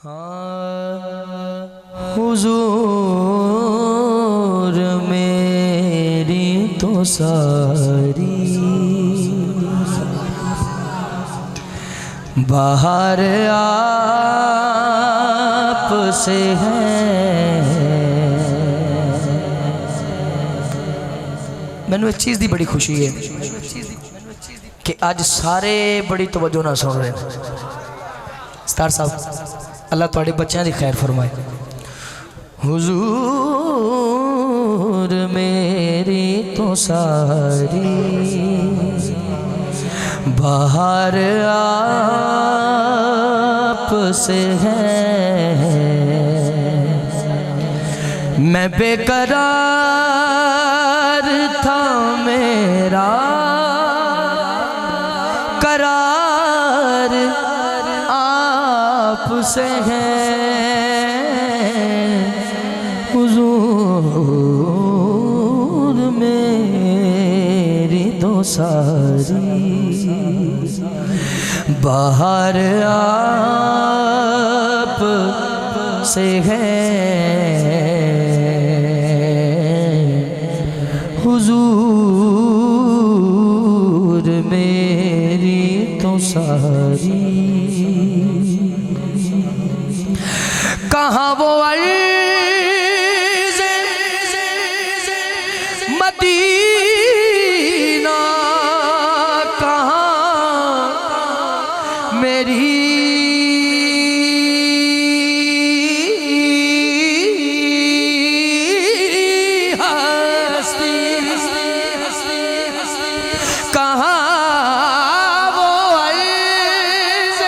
हाँ हुजूर मेरी तो सारी बाहर आप से है। मैंने एक चीज़ दी बड़ी खुशी है कि आज सारे बड़ी तवज्जो ना सुन रहे हैं। स्टार साहब अल्लाह तुहाडे बच्चों की खैर फरमाए। हुजूर मेरी तो सारी बाहर आप से है। मैं बेकरार था मेरा करार आप से है। हुजूर मेरी तो सारी बाहर आप से है। हुजूर मेरी तो सारी कहाँ वो अर्ज़ मदीना कहाँ मेरी हस्ती कहाँ वो अर्ज़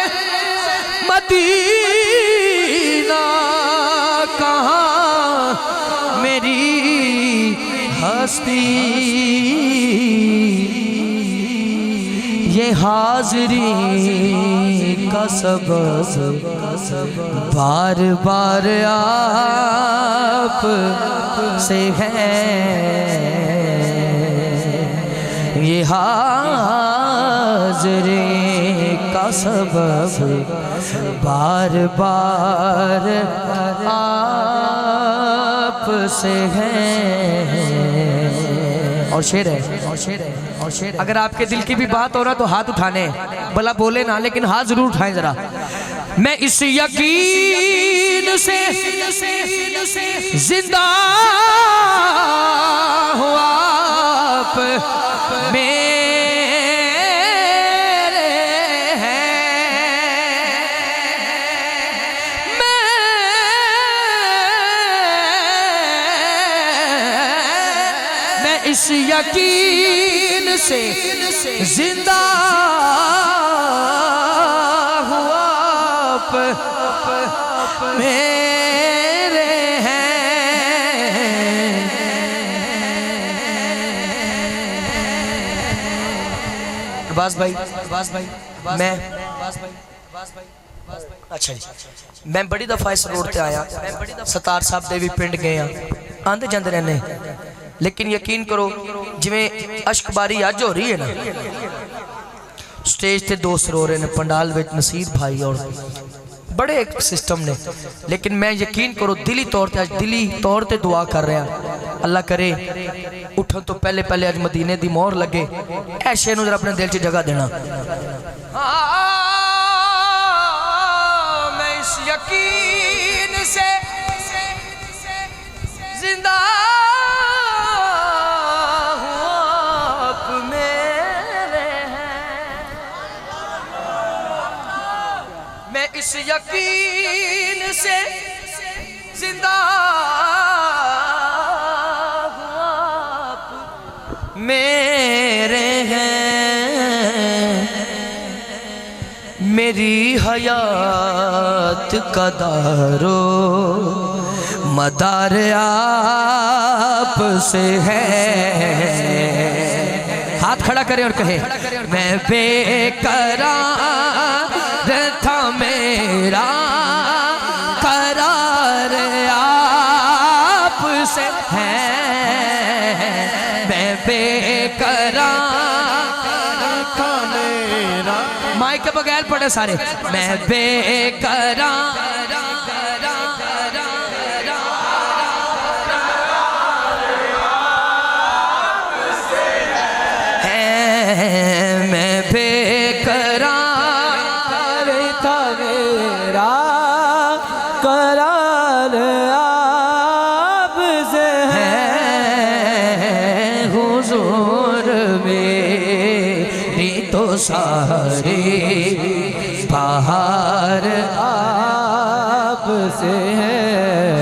मदीना कहाँ मेरी हस्ती। ये हाज़री का सबब बार बार आप से है। ये हाज़री का सबब बार बार आप से है। और शेर है अगर आपके दिल की भी बात हो रहा तो हाथ उठाने, भला बोले ना लेकिन हाथ जरूर उठाएं जरा। मैं इस यकीन से जिंदा हूँ आप मेरे हैं। मैं इस यकीन से जिंदा हूँ आप मेरे हैं। बास भाई मैं अच्छा जी मैं बड़ी दफा इस रोड ते आया, सतार साहब दे भी पिंड गए आंदे जांदे रहने, लेकिन यकीन करो जिवें अश्कबारी अज हो रही है ना, स्टेज ते दोस्त रो रहे हैं, पंडाल विच नसीर भाई और बड़े एक सिस्टम ने, लेकिन मैं यकीन करो दिली तौर पे आज दिली तौर पे दुआ कर रहा अल्लाह करे उठन तो पहले पहले आज मदीने दी मोहर लगे। ऐशे नूं जरा अपने दिल च जगह देना। मैं इस यकीन से जिंदा हूँ आप मेरे हैं। मैं इस यकीन से जिंदा हूँ आप मेरे हैं। मेरी हयात का दारो मदार आप से है। हाथ खड़ा करे और कहे मैं बेकरार था मेरा करार आप से है। मैं बेकरार था मेरा, माइक के बगैर पढ़े सारे। मैं बेकरार हुजूर मेरी तो सारे बाहर आप से है